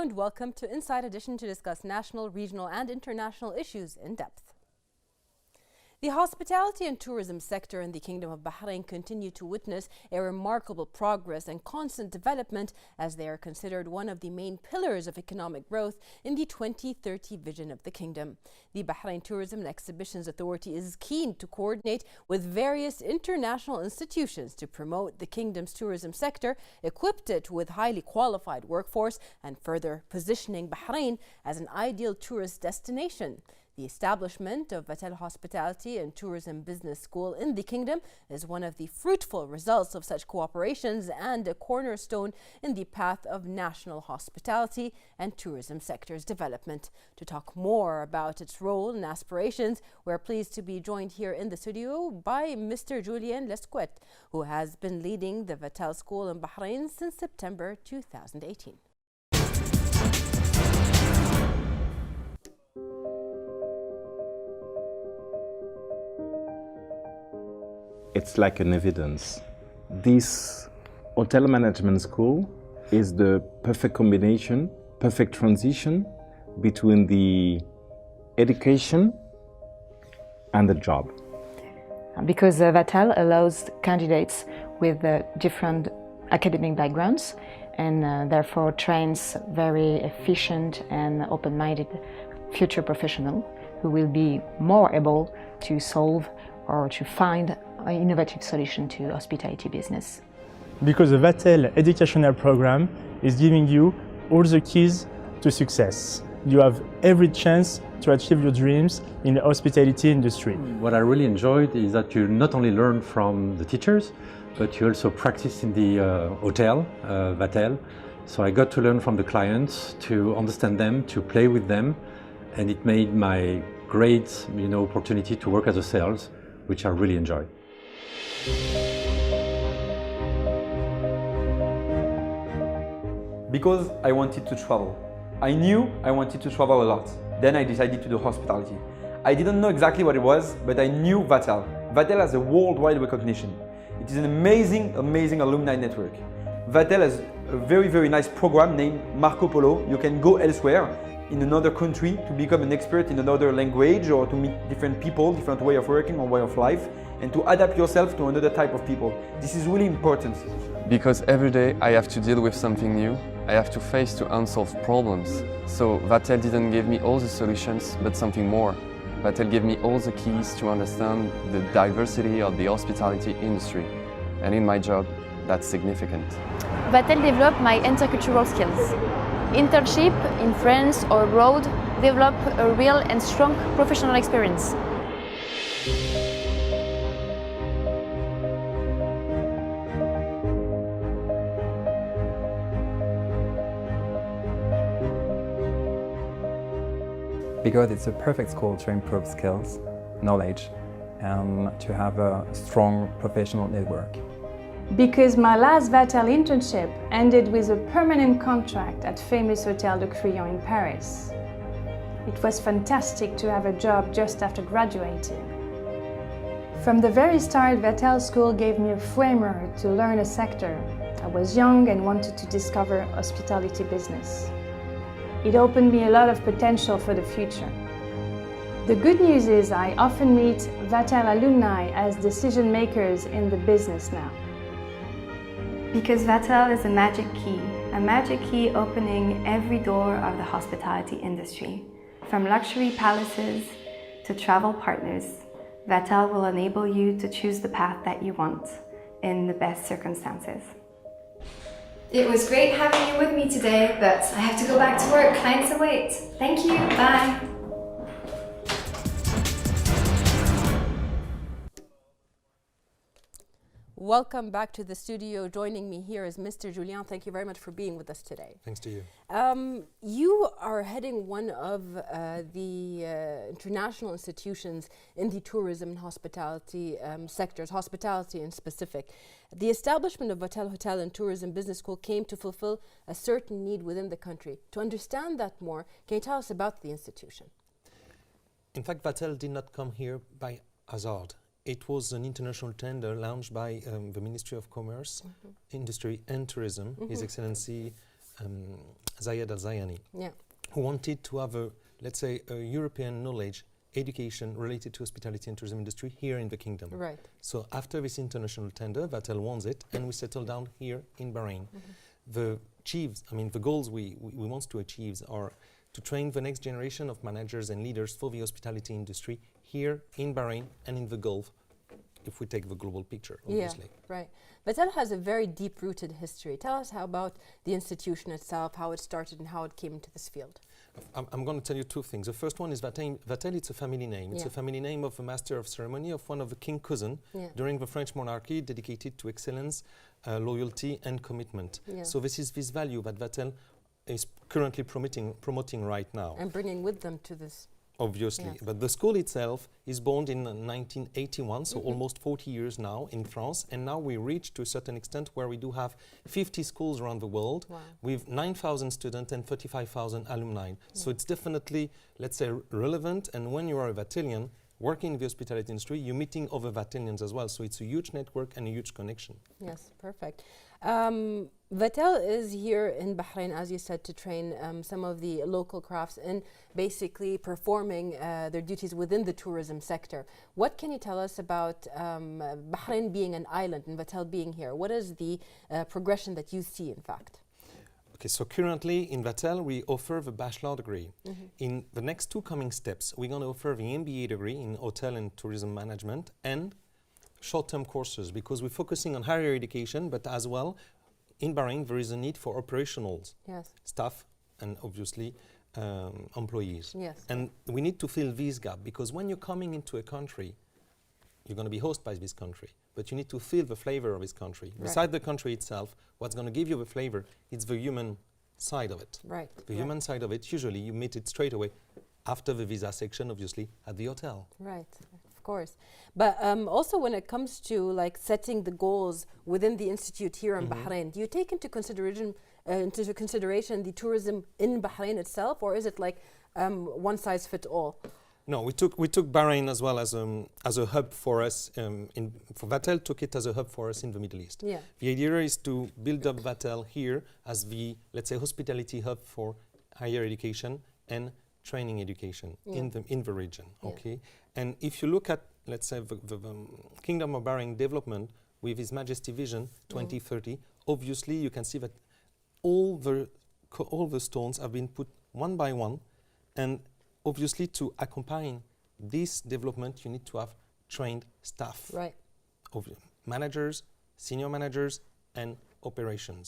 and welcome to Inside Edition to discuss national, regional and international issues in depth. The hospitality and tourism sector in the Kingdom of Bahrain continue to witness a remarkable progress and constant development as they are considered one of the main pillars of economic growth in the 2030 vision of the Kingdom. The Bahrain Tourism and Exhibitions Authority is keen to coordinate with various international institutions to promote the Kingdom's tourism sector, equip it with highly qualified workforce, and further positioning Bahrain as an ideal tourist destination. The establishment of Vettel Hospitality and Tourism Business School in the Kingdom is one of the fruitful results of such cooperations and a cornerstone in the path of national hospitality and tourism sector's development. To talk more about its role and aspirations, we're pleased to be joined here in the studio by Mr. Julien Lesquet, who has been leading the Vettel School in Bahrain since September 2018. It's like an evidence. This hotel management school is the perfect combination, perfect transition between the education and the job. Because Vettel allows candidates with different academic backgrounds and therefore trains very efficient and open-minded future professionals who will be more able to solve or to find an innovative solution to hospitality business. Because the Vettel educational program is giving you all the keys to success. You have every chance to achieve your dreams in the hospitality industry. What I really enjoyed is that you not only learn from the teachers, but you also practice in the hotel, Vettel. So I got to learn from the clients, to understand them, to play with them, and it made my great opportunity to work as a sales, which I really enjoy. Because I wanted to travel. I knew I wanted to travel a lot. Then I decided to do hospitality. I didn't know exactly what it was, but I knew Vettel. Vettel has a worldwide recognition. It is an amazing alumni network. Vettel has a very nice program named Marco Polo. You can go elsewhere in another country to become an expert in another language or to meet different people, different way of working or way of life, and to adapt yourself to another type of people. This is really important. Because every day I have to deal with something new. I have to face unsolved problems. So Vettel didn't give me all the solutions, but something more. Vettel gave me all the keys to understand the diversity of the hospitality industry. And in my job, that's significant. Vettel developed my intercultural skills. Internship in France or abroad develop a real and strong professional experience. Because it's a perfect school to improve skills, knowledge, and to have a strong professional network. Because my last Vettel internship ended with a permanent contract at famous Hotel de Crillon in Paris. It was fantastic to have a job just after graduating. From the very start, Vettel School gave me a framework to learn a sector. I was young and wanted to discover hospitality business. It opened me a lot of potential for the future. The good news is I often meet Vettel alumni as decision makers in the business now. Because Vettel is a magic key opening every door of the hospitality industry. From luxury palaces to travel partners, Vettel will enable you to choose the path that you want in the best circumstances. It was great having you with me today, but I have to go back to work. Clients await. Thank you. Bye. Welcome back to the studio. Joining me here is Mr. Julien. Thank you very much for being with us today. Thanks to you. You are heading one of the international institutions in the tourism and hospitality sectors, hospitality in specific. The establishment of Vettel Hotel and Tourism Business School came to fulfill a certain need within the country. To understand that more, can you tell us about the institution? In fact, Vettel did not come here by hazard. It was an international tender launched by the Ministry of Commerce, Industry and Tourism, His Excellency Zayed Al-Zayani, who wanted to have a, let's say, a European knowledge education related to hospitality and tourism industry here in the kingdom. Right. So after this international tender, Vettel won it, and we settled down here in Bahrain. The the goals we want to achieve are to train the next generation of managers and leaders for the hospitality industry here in Bahrain and in the Gulf, if we take the global picture, obviously. Yeah, right. Vettel has a very deep-rooted history. Tell us how about the institution itself, how it started and how it came into this field. I'm going to tell you two things. The first one is Vettel, it's a family name. It's a family name of a master of ceremony of one of the king cousin during the French monarchy, dedicated to excellence, loyalty and commitment. So this is this value that Vettel is currently promoting right now. And bringing with them to this. Obviously, but the school itself is born in 1981, so almost 40 years now in France, and now we reach to a certain extent where we do have 50 schools around the world with 9,000 students and 35,000 alumni. So it's definitely, let's say, relevant, and when you are a Vettelian working in the hospitality industry, you're meeting other Vettelians as well, so it's a huge network and a huge connection. Yes, perfect. Vettel is here in Bahrain, as you said, to train some of the local crafts in basically performing their duties within the tourism sector. What can you tell us about Bahrain being an island and Vettel being here? What is the progression that you see, in fact? Okay, so currently in Vettel we offer the bachelor degree. In the next two coming steps, we're going to offer the MBA degree in hotel and tourism management and short-term courses, because we're focusing on higher education, but as well in Bahrain there is a need for operational staff and obviously employees. And we need to fill this gap, because when you're coming into a country, you're going to be hosted by this country, but you need to feel the flavor of this country. Beside the country itself, what's going to give you the flavor, it's the human side of it. The human side of it, usually you meet it straight away after the visa section, obviously, at the hotel. Of course. But also when it comes to like setting the goals within the institute here in Bahrain, do you take into consideration the tourism in Bahrain itself, or is it like one size fits all? No, we took Bahrain as well as a hub for us. For Vettel, took it as a hub for us in the Middle East. The idea is to build up Vettel here as the, let's say, hospitality hub for higher education and training education in the region. Okay, and if you look at, let's say, the Kingdom of Bahrain development with His Majesty Vision 2030, obviously you can see that all the stones have been put one by one, and obviously to accompany this development you need to have trained staff, of managers, senior managers, and operational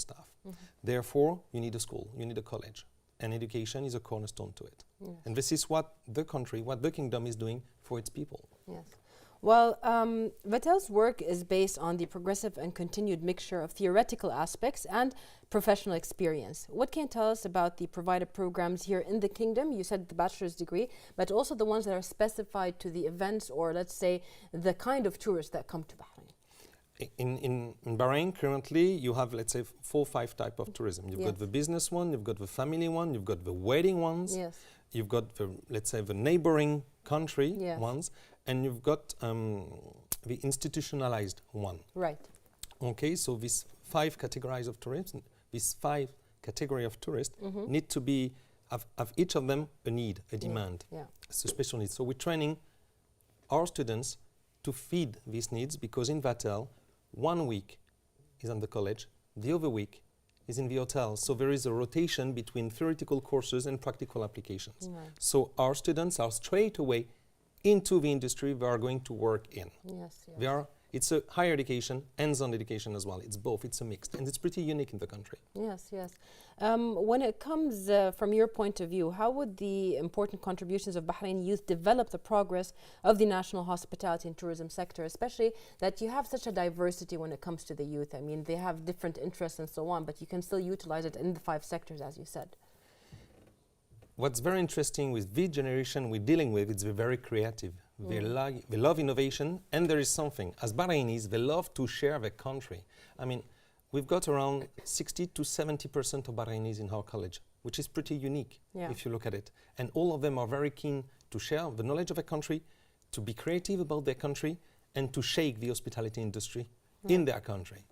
staff. Therefore, you need a school, you need a college, and education is a cornerstone to it. And this is what the country, what the kingdom is doing for its people. Well, Vettel's work is based on the progressive and continued mixture of theoretical aspects and professional experience. What can you tell us about the provided programs here in the kingdom? You said the bachelor's degree, but also the ones that are specified to the events, or let's say the kind of tourists that come to Bahrain. In Bahrain, currently, you have, let's say, 4 or 5 types of tourism. You've got the business one, you've got the family one, you've got the wedding ones, you've got the, let's say, the neighboring country ones, and you've got the institutionalized one. Okay, so these 5 categories of tourism, need to be, have each of them a need, a demand, it's a special need. So we're training our students to feed these needs, because in Vettel, 1 week is on the college, the other week is in the hotel. So there is a rotation between theoretical courses and practical applications. So our students are straight away into the industry they are going to work in. It's a higher education, hands-on education as well. It's both, it's a mix, and it's pretty unique in the country. When it comes from your point of view, how would the important contributions of Bahrain youth develop the progress of the national hospitality and tourism sector, especially that you have such a diversity when it comes to the youth? I mean, they have different interests and so on, but you can still utilize it in the 5 sectors, as you said. What's very interesting with the generation we're dealing with, it's very creative. They love innovation, and there is something. As Bahrainis, they love to share their country. I mean, we've got around 60 to 70% of Bahrainis in our college, which is pretty unique if you look at it. And all of them are very keen to share the knowledge of their country, to be creative about their country, and to shake the hospitality industry in their country.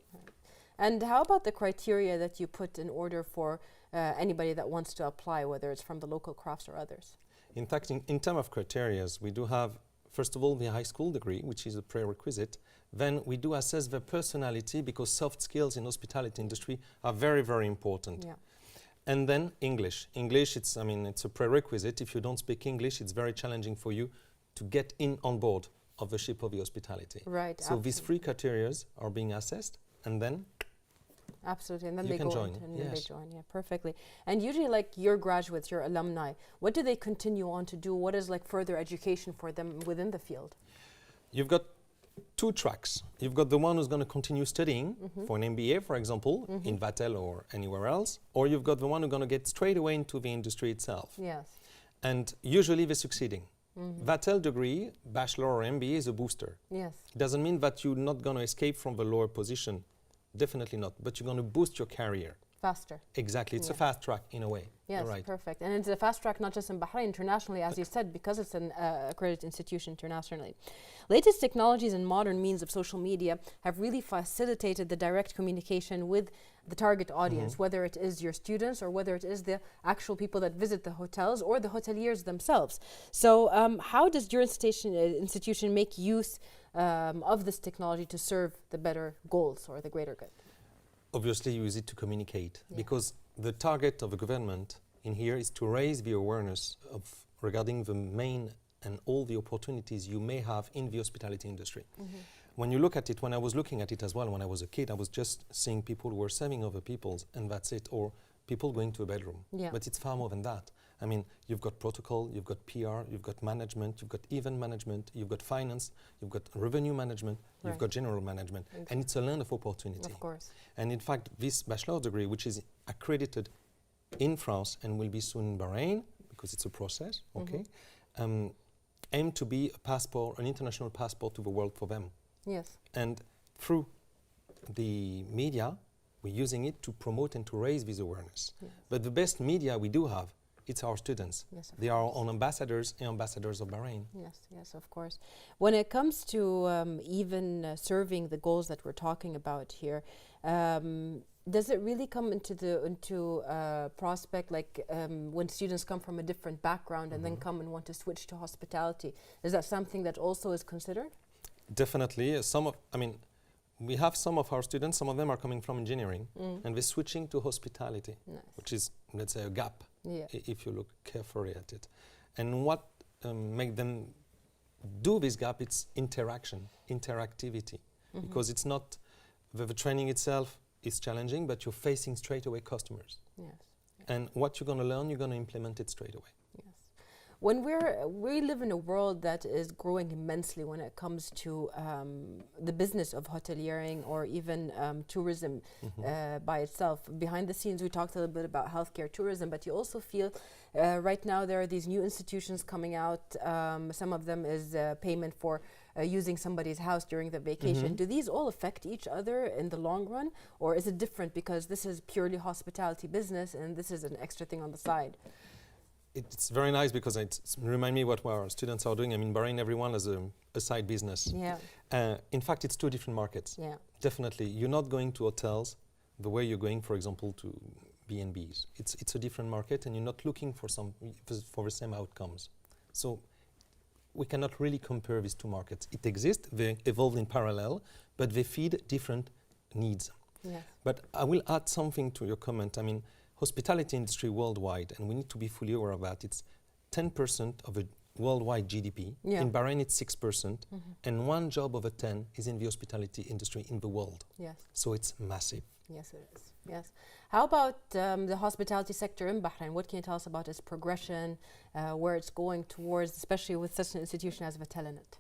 And how about the criteria that you put in order for anybody that wants to apply, whether it's from the local crafts or others? In fact, in terms of criteria, we do have, first of all, the high school degree, which is a prerequisite. Then we do assess their personality, because soft skills in hospitality industry are very, very important. Yeah. And then English. English, it's a prerequisite. If you don't speak English, it's very challenging for you to get on board of the ship of the hospitality. Right. So these three criteria are being assessed, and then absolutely, and then you they can go join. and Yes. then they join. Yeah, perfectly. And usually, like your graduates, your alumni, what do they continue on to do? What is like further education for them within the field? You've got two tracks. You've got the one who's going to continue studying for an MBA, for example, in Vettel or anywhere else, or you've got the one who's going to get straight away into the industry itself. Yes. And usually they're succeeding. Vettel degree, bachelor or MBA, is a booster. Yes. It doesn't mean that you're not going to escape from the lower position. Definitely not. But you're going to boost your career. Faster. Exactly. It's a fast track in a way. Yes, You're right. perfect. And it's a fast track not just in Bahrain, internationally, as you said, because it's an accredited institution internationally. Latest technologies and modern means of social media have really facilitated the direct communication with the target audience, whether it is your students or whether it is the actual people that visit the hotels or the hoteliers themselves. So how does your institution make use of this technology to serve the better goals or the greater good? Obviously, you use it to communicate, because the target of the government in here is to raise the awareness of regarding the main and all the opportunities you may have in the hospitality industry. When you look at it, when I was looking at it as well, when I was a kid, I was just seeing people who were serving other people, and that's it, or people going to a bedroom. Yeah. But it's far more than that. I mean, you've got protocol, you've got PR, you've got management, you've got event management, you've got finance, you've got revenue management, you've got general management, and it's a land of opportunity. Of course. And in fact, this bachelor degree, which is accredited in France and will be soon in Bahrain, because it's a process, aim to be a passport, an international passport to the world for them. Yes. And through the media, we're using it to promote and to raise this awareness. Yes. But the best media we do have, it's our students. Yes, they are our own ambassadors and ambassadors of Bahrain. Yes, yes, of course. When it comes to even serving the goals that we're talking about here, does it really come into prospect, like when students come from a different background and then come and want to switch to hospitality? Is that something that also is considered? Definitely. We have some of our students, some of them are coming from engineering, and they're switching to hospitality, which is, let's say, a gap, if you look carefully at it. And what make them do this gap, it's interaction, interactivity, because it's not, the training itself is challenging, but you're facing straight away customers. Yes. And what you're going to learn, you're going to implement it straight away. Yes. When we live in a world that is growing immensely when it comes to the business of hoteliering or even tourism by itself. Behind the scenes, we talked a little bit about healthcare tourism, but you also feel right now there are these new institutions coming out. Some of them is payment for using somebody's house during the vacation. Do these all affect each other in the long run, or is it different because this is purely hospitality business and this is an extra thing on the side? It's very nice because it reminds me what our students are doing. I mean, Bahrain, everyone has a side business. Yeah. In fact, it's two different markets. Yeah. Definitely. You're not going to hotels the way you're going, for example, to B&Bs. It's a different market, and you're not looking for the same outcomes. So we cannot really compare these two markets. It exists, they evolve in parallel, but they feed different needs. Yes. But I will add something to your comment. I mean, hospitality industry worldwide, and we need to be fully aware of that, it's 10% of the worldwide GDP. Yeah. In Bahrain, it's 6%, and one job over 10 is in the hospitality industry in the world. Yes. So it's massive. Yes, it is. Yes. How about the hospitality sector in Bahrain? What can you tell us about its progression, where it's going towards, especially with such an institution as Vettel in it?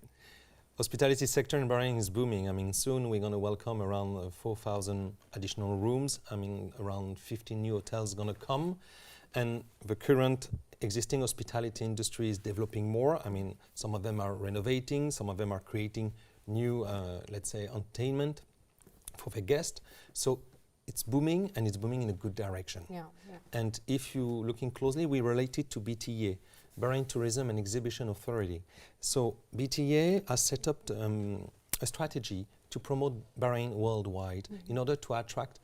Hospitality sector in Bahrain is booming. I mean, soon we're going to welcome around 4,000 additional rooms. I mean, around 15 new hotels going to come. And the current existing hospitality industry is developing more. I mean, some of them are renovating, some of them are creating new, let's say, entertainment for the guest. So it's booming, and it's booming in a good direction. Yeah, yeah. And if you're looking closely, we relate it to BTA, Bahrain Tourism and Exhibition Authority. So BTA has set up a strategy to promote Bahrain worldwide in order to attract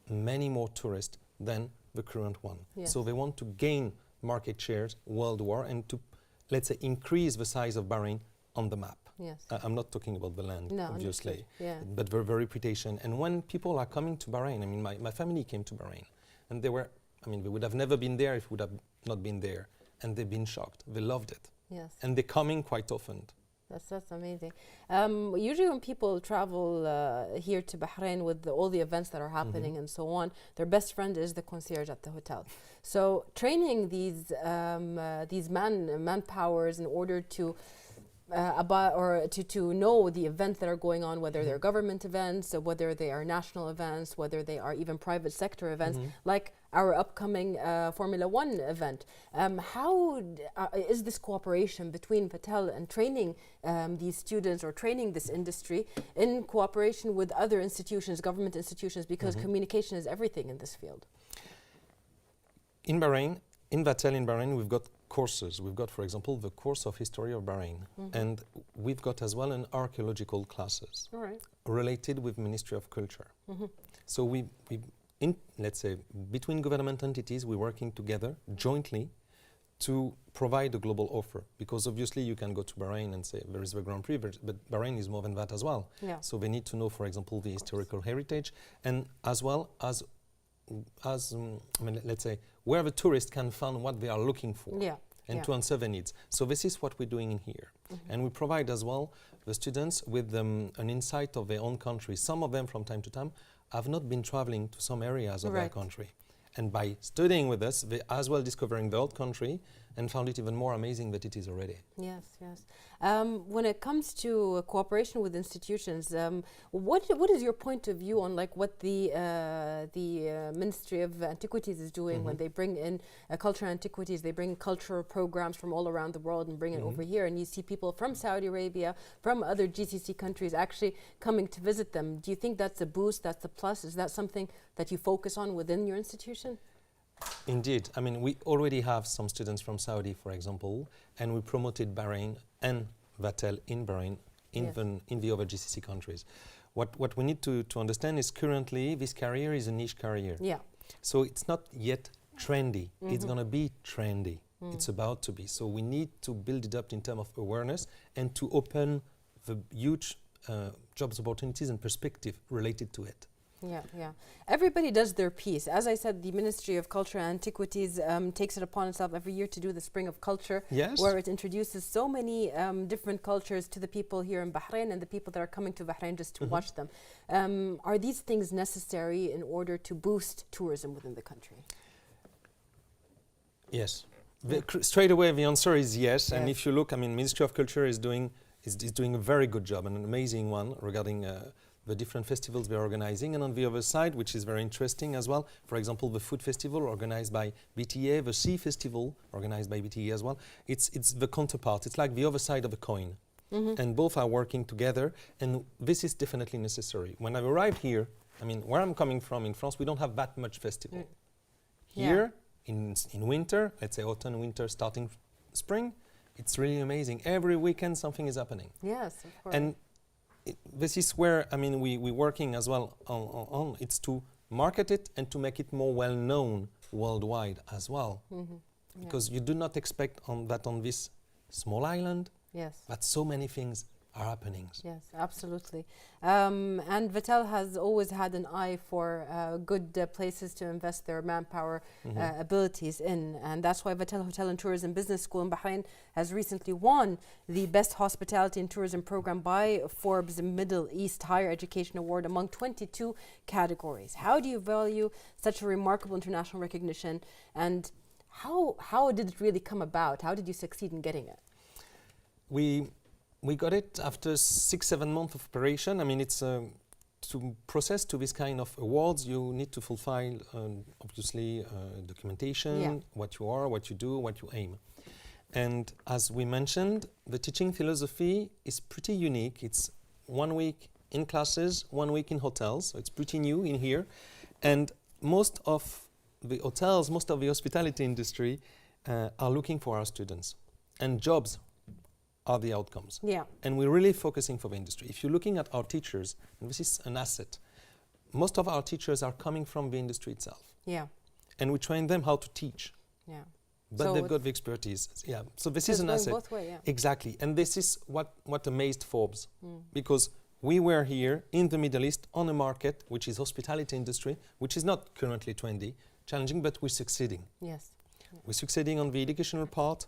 many more tourists than the current one. Yes. So they want to gain market shares worldwide and to, let's say, increase the size of Bahrain on the map. Yes. I'm not talking about the land, No, obviously, understood. but the reputation. And when people are coming to Bahrain, I mean, my family came to Bahrain, and they would have never been there if it would have not been there. And they've been shocked. They loved it. Yes. And they're coming quite often. That's amazing. Usually when people travel here to Bahrain with all the events that are happening and so on, their best friend is the concierge at the hotel. So training these manpowers in order to to know the events that are going on, whether they're government events, whether they are national events, whether they are even private sector events, like our upcoming Formula 1 event. How is this cooperation between Vettel and training these students or training this industry in cooperation with other institutions, government institutions, because communication is everything in this field? In Bahrain, in Vettel in Bahrain, we've got courses. We've got, for example, the course of history of Bahrain, and we've got as well an archaeological classes related with Ministry of Culture. So let's say, between government entities, we're working together jointly to provide a global offer, because obviously you can go to Bahrain and say there is the Grand Prix, but Bahrain is more than that as well. So they need to know, for example, the historical heritage, and as well as let's say, where the tourist can find what they are looking for and to answer their needs. So this is what we're doing in here. And we provide as well the students with an insight of their own country. Some of them from time to time have not been traveling to some areas of their country. And by studying with us, they as well discovering the old country and found it even more amazing that it is already. Yes, yes. When it comes to cooperation with institutions, what is your point of view on like what the Ministry of Antiquities is doing when they bring in cultural antiquities? They bring cultural programs from all around the world and bring it over here, and you see people from Saudi Arabia, from other GCC countries actually coming to visit them. Do you think that's a boost, that's a plus? Is that something that you focus on within your institution? Indeed. I mean, we already have some students from Saudi, for example, and we promoted Bahrain and Vettel in Bahrain, even in the other GCC countries. What we need to understand is currently this career is a niche career. So it's not yet trendy. It's going to be trendy. It's about to be. So we need to build it up in terms of awareness and to open the huge jobs opportunities and perspective related to it. Yeah, yeah. Everybody does their piece. As I said, the Ministry of Culture and Antiquities takes it upon itself every year to do the Spring of Culture, where it introduces so many different cultures to the people here in Bahrain and the people that are coming to Bahrain just to watch them. Are these things necessary in order to boost tourism within the country? Yes. Straight away, the answer is yes. And if you look, I mean, Ministry of Culture is doing a very good job, and an amazing one regarding the different festivals they're organizing. And on the other side, which is very interesting as well, for example, the food festival organized by BTA, the sea festival organized by BTA as well, it's the counterpart. It's like the other side of a coin. And both are working together, and this is definitely necessary. When I arrived here, I mean, where I'm coming from in France, we don't have that much festival. Here, in winter, let's say autumn, winter, starting spring, it's really amazing. Every weekend something is happening. Yes, of course. And this is where, I mean, we're working as well on it's to market it and to make it more well known worldwide as well. Because you do not expect that on this small island, that so many things are happening. Yes, absolutely. And Vettel has always had an eye for good places to invest their manpower abilities in, and that's why Vettel Hotel and Tourism Business School in Bahrain has recently won the Best Hospitality and Tourism Program by Forbes Middle East Higher Education Award among 22 categories. How do you value such a remarkable international recognition, and how did it really come about? How did you succeed in getting it? We got it after 6-7 months of operation. I mean, it's to process to this kind of awards, you need to fulfill, obviously, documentation, what you are, what you do, what you aim. And as we mentioned, the teaching philosophy is pretty unique. It's 1 week in classes, 1 week in hotels. So it's pretty new in here. And most of the hotels, most of the hospitality industry are looking for our students. And jobs are the outcomes. And we're really focusing for the industry. If you're looking at our teachers, and this is an asset, most of our teachers are coming from the industry itself. and we train them how to teach. Yeah. But So they've got the expertise. Yeah. So this is it's an going asset. both way, yeah. Exactly. And this is what amazed Forbes. Because we were here in the Middle East on a market which is hospitality industry, which is not currently trendy, challenging, but we're succeeding. Yes. We're succeeding on the educational part,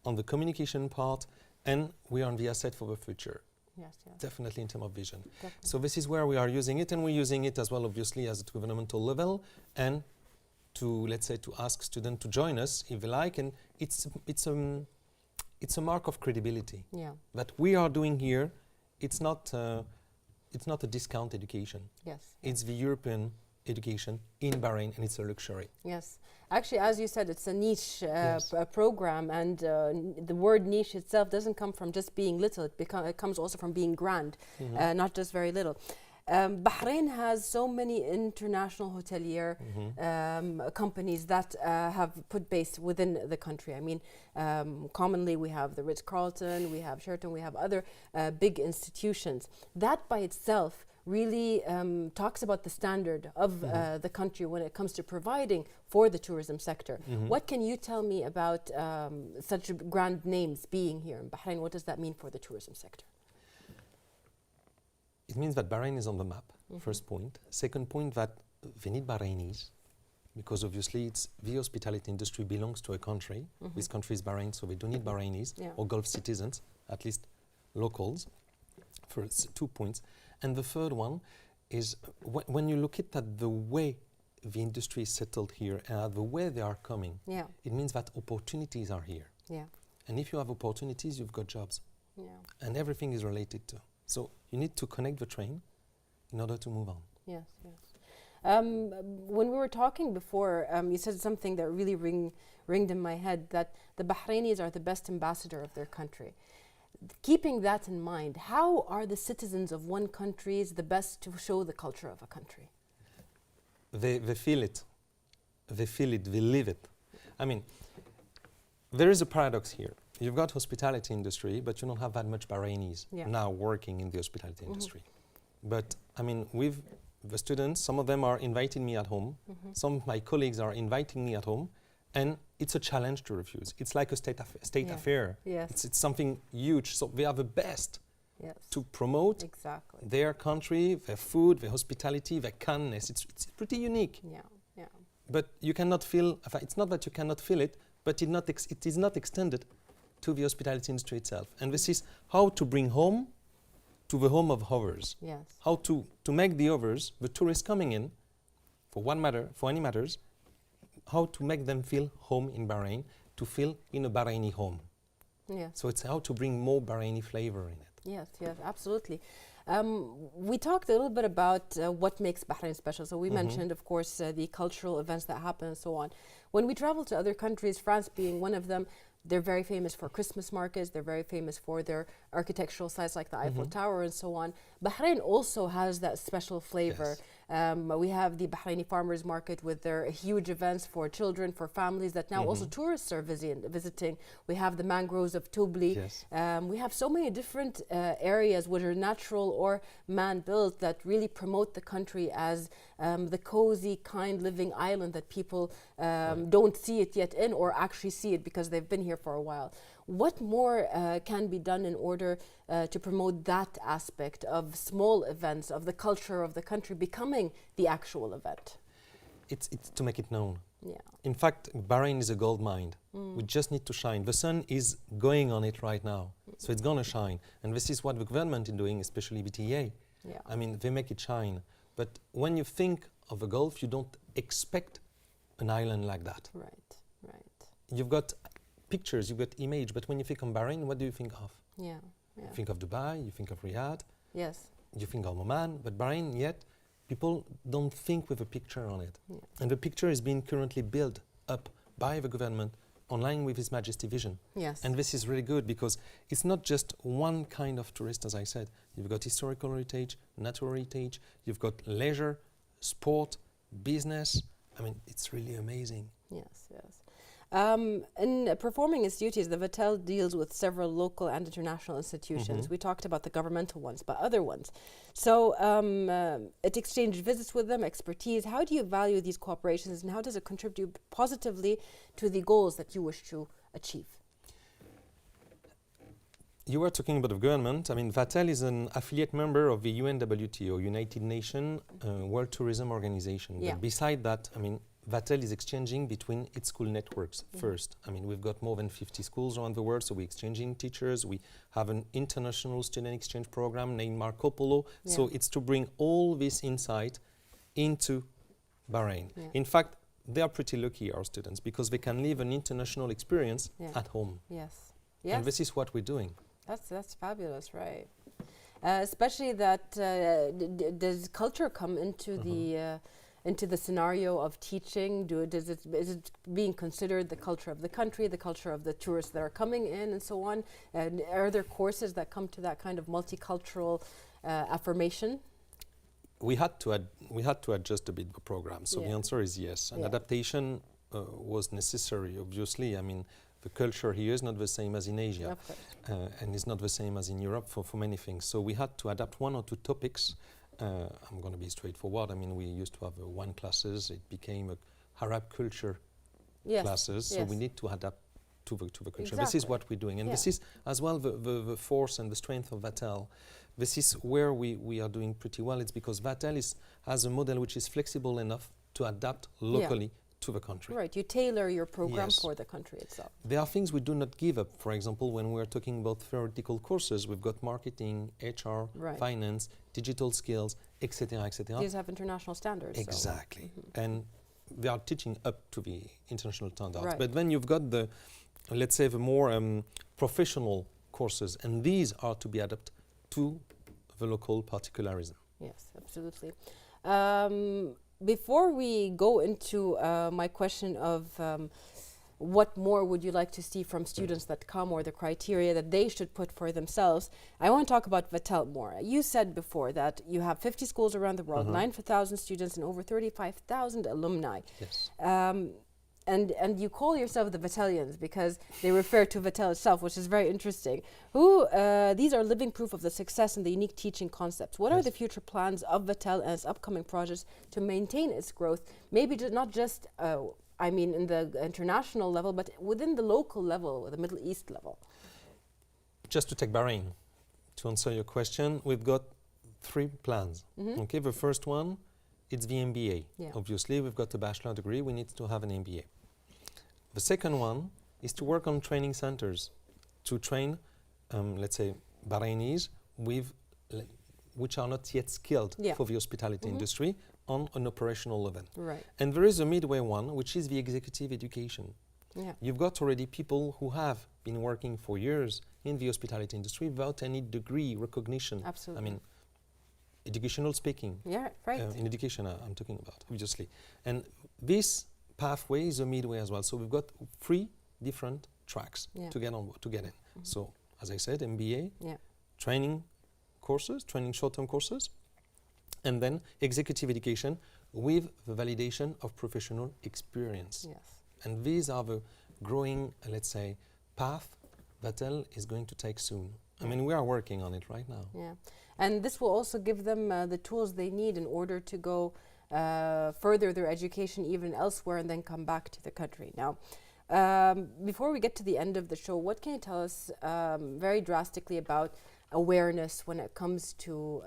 on the communication part, and we are on the asset for the future. Yes, yes. Definitely in terms of vision. Definitely. So this is where we are using it, and we're using it as well, obviously, as at governmental level, and to, let's say, to ask students to join us if they like, and it's a mark of credibility. Yeah. That we are doing here. It's not a discount education. Yes. It's the European education in Bahrain, and it's a luxury. Yes. Actually, as you said, it's a niche Yes. program, and the word niche itself doesn't come from just being little. It comes also from being grand, not just very little. Bahrain has so many international hotelier companies that have put base within the country. I mean, commonly we have the Ritz-Carlton, we have Sheraton, we have other big institutions. That by itself really talks about the standard of the country when it comes to providing for the tourism sector. What can you tell me about such grand names being here in Bahrain? What does that mean for the tourism sector? It means that Bahrain is on the map, first point. Second point, that we need Bahrainis, because obviously it's the hospitality industry belongs to a country. This country is Bahrain, so we do need Bahrainis, or Gulf citizens, at least locals, for 2 points. And the third one is when you look at the way the industry is settled here and the way they are coming, it means that opportunities are here. Yeah. And if you have opportunities, you've got jobs. Yeah. And everything is related to. So you need to connect the train in order to move on. Yes, yes. When we were talking before, you said something that really ringed in my head, that the Bahrainis are the best ambassador of their country. Keeping that in mind, how are the citizens of one country the best to show the culture of a country? They feel it. They feel it, they live it. I mean, there is a paradox here. You've got hospitality industry, but you don't have that much Bahrainis now working in the hospitality industry. But I mean, with the students, some of them are inviting me at home. Some of my colleagues are inviting me at home, and it's a challenge to refuse. It's like a state affair. Yes. It's something huge. So they are the best to promote their country, their food, their hospitality, their kindness. It's pretty unique. Yeah, yeah. But you cannot feel. It's not that you cannot feel it, but it is not extended to the hospitality industry itself. And this is how to bring home to the home of others. Yes. How to make the others, the tourists coming in, for any matters, how to make them feel home in Bahrain, to feel in a Bahraini home. Yes. So it's how to bring more Bahraini flavor in it. Yes, yes, absolutely. We talked a little bit about what makes Bahrain special. So we mentioned, of course, the cultural events that happen and so on. When we travel to other countries, France being one of them, they're very famous for Christmas markets. They're very famous for their architectural sites like the Eiffel Tower and so on. Bahrain also has that special flavor. We have the Bahraini Farmers Market with their huge events for children, for families that now also tourists are visiting. We have the mangroves of Tubli. We have so many different areas, whether natural or man-built, that really promote the country as the cozy, kind living island that people don't see it yet in, or actually see it because they've been here for a while. What more can be done in order to promote that aspect of small events, of the culture of the country becoming the actual event? It's to make it known. Yeah. In fact, Bahrain is a gold mine. We just need to shine. The sun is going on it right now, so it's going to shine. And this is what the government is doing, especially BTA. Yeah. I mean, they make it shine. But when you think of the Gulf, you don't expect an island like that. Right, right. You've got pictures, you've got image, but when you think of Bahrain, what do you think of? Yeah, yeah. You think of Dubai, you think of Riyadh. Yes. You think of Oman, but Bahrain, yet people don't think with a picture on it. Yeah. And the picture is being currently built up by the government online with His Majesty Vision. Yes. And this is really good because it's not just one kind of tourist, as I said. You've got historical heritage, natural heritage, you've got leisure, sport, business. I mean, it's really amazing. Yes, yes. In performing its duties, the Vettel deals with several local and international institutions. We talked about the governmental ones, but other ones. So it exchanged visits with them, expertise. How do you value these cooperations, and how does it contribute positively to the goals that you wish to achieve? You were talking about the government. I mean, Vettel is an affiliate member of the UNWTO, United Nations World Tourism Organization. Yeah. But beside that, I mean, Vettel is exchanging between its school networks first. I mean, we've got more than 50 schools around the world, so we're exchanging teachers. We have an international student exchange program named Marco Polo. Yeah. So it's to bring all this insight into Bahrain. Yeah. In fact, they are pretty lucky, our students, because they can live an international experience at home. Yes. Yes. And this is what we're doing. That's fabulous, right? Especially that does culture come into the scenario of teaching? Is it being considered the culture of the country, the culture of the tourists that are coming in, and so on? And are there courses that come to that kind of multicultural affirmation? We had to adjust a bit the program. So the answer is yes. An adaptation was necessary. Obviously, I mean, the culture here is not the same as in Asia, and it's not the same as in Europe for many things. So we had to adapt one or two topics. I'm going to be straightforward. I mean, we used to have one classes. It became a Arab culture classes. So we need to adapt to the culture. Exactly. This is what we're doing, and this is as well the force and the strength of Vettel. This is where we are doing pretty well. It's because Vettel has a model which is flexible enough to adapt locally to the country. Right, you tailor your program for the country itself. There are things we do not give up. For example, when we're talking about theoretical courses, we've got marketing, HR, finance, digital skills, etc., etc. These have international standards. Exactly. And they are teaching up to the international standards. But then you've got the, let's say, the more professional courses, and these are to be adapted to the local particularism. Yes, absolutely. Before we go into my question of what more would you like to see from students that come, or the criteria that they should put for themselves, I want to talk about Vettel more. You said before that you have 50 schools around the world, 9,000 students and over 35,000 alumni. Yes. And you call yourself the Vettelians because they refer to Vettel itself, which is very interesting. These are living proof of the success and the unique teaching concepts. What are the future plans of Vettel and its upcoming projects to maintain its growth? Maybe not just, I mean, in the international level, but within the local level, the Middle East level. Just to take Bahrain, to answer your question, we've got 3 plans. Okay, the first one, it's the MBA. Obviously, we've got a bachelor degree, we need to have an MBA. The second one is to work on training centers, to train, let's say, Bahrainis which are not yet skilled for the hospitality industry on an operational level. Right. And there is a midway one, which is the executive education. You've got already people who have been working for years in the hospitality industry without any degree recognition. Absolutely. I mean, educational speaking. Yeah, right. In education, I'm talking about, obviously. And this pathway is a midway as well. So we've got 3 different tracks to get in. So, as I said, MBA, training courses, training short-term courses, and then executive education with the validation of professional experience. Yes. And these are the growing, let's say, path Vettel is going to take soon. I mean, we are working on it right now. Yeah, and this will also give them the tools they need in order to go further their education even elsewhere and then come back to the country. Now, before we get to the end of the show, what can you tell us very drastically about awareness when it comes to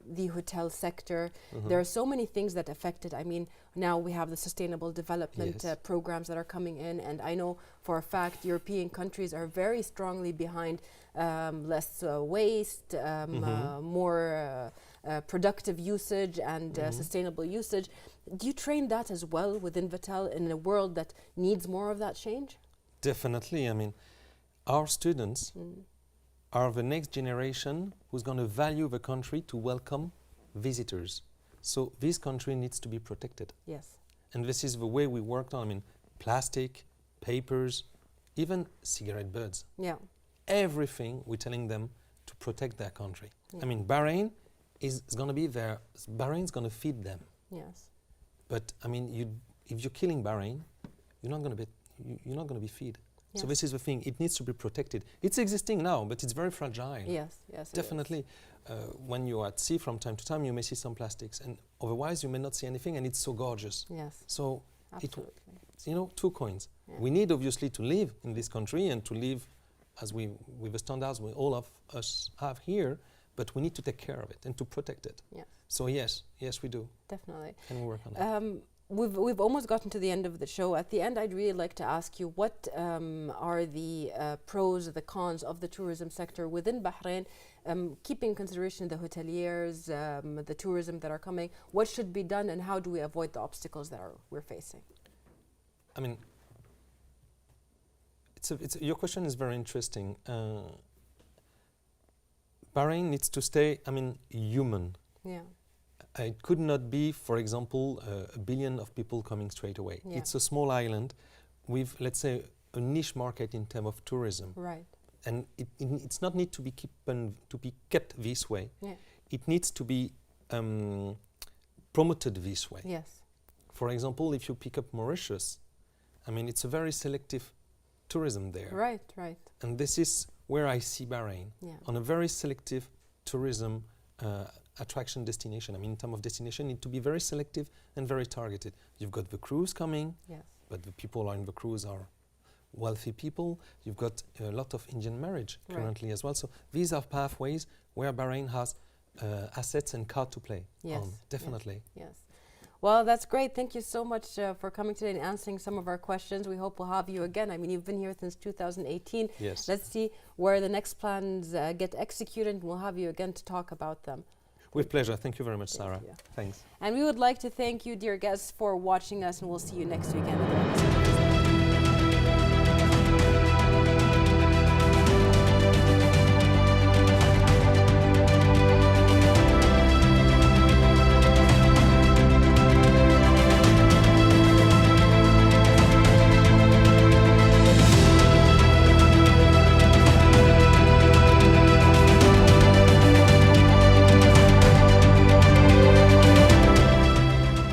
the hotel sector? There are so many things that affect it. I mean, now we have the sustainable development programs that are coming in, and I know for a fact European countries are very strongly behind less waste, more productive usage and sustainable usage. Do you train that as well within Vettel in a world that needs more of that change? Definitely. I mean, our students are the next generation who's going to value the country to welcome visitors. So this country needs to be protected. Yes. And this is the way we worked on. I mean, plastic, papers, even cigarette butts. Yeah. Everything we're telling them to protect their country. I mean, Bahrain is going to be there. Bahrain's going to feed them. Yes. But I mean, if you're killing Bahrain, you're not going to you're not going to be fed. Yes. So this is the thing. It needs to be protected. It's existing now, but it's very fragile. Yes, yes, definitely. When you're at sea from time to time, you may see some plastics, and otherwise you may not see anything, and it's so gorgeous. Yes. So absolutely. Two coins. Yeah. We need obviously to live in this country and to live as with the standards we all of us have here, but we need to take care of it and to protect it. Yeah. So yes, we do. Definitely. And we work on that. We've almost gotten to the end of the show. At the end, I'd really like to ask you what are the pros, the cons of the tourism sector within Bahrain, keeping in consideration the hoteliers, the tourism that are coming. What should be done, and how do we avoid the obstacles that we're facing? I mean, your question is very interesting. Bahrain needs to stay, human. Yeah. It could not be, for example, a billion of people coming straight away. Yeah. It's a small island with, let's say, a niche market in terms of tourism. Right. And it's not need to be kept this way. Yeah. It needs to be promoted this way. Yes. For example, if you pick up Mauritius, it's a very selective tourism there. Right, right. And this is where I see Bahrain, on a very selective tourism attraction destination. In terms of destination, need to be very selective and very targeted. You've got the cruise coming, yes, but the people in the cruise are wealthy people. You've got a lot of Indian marriage currently as well. So these are pathways where Bahrain has assets and card to play on, definitely. Yes. Well, that's great. Thank you so much for coming today and answering some of our questions. We hope we'll have you again. You've been here since 2018. Yes. Let's see where the next plans get executed, and we'll have you again to talk about them. With pleasure. Thank you very much, Sarah. You. Thanks. And we would like to thank you, dear guests, for watching us, and we'll see you next week.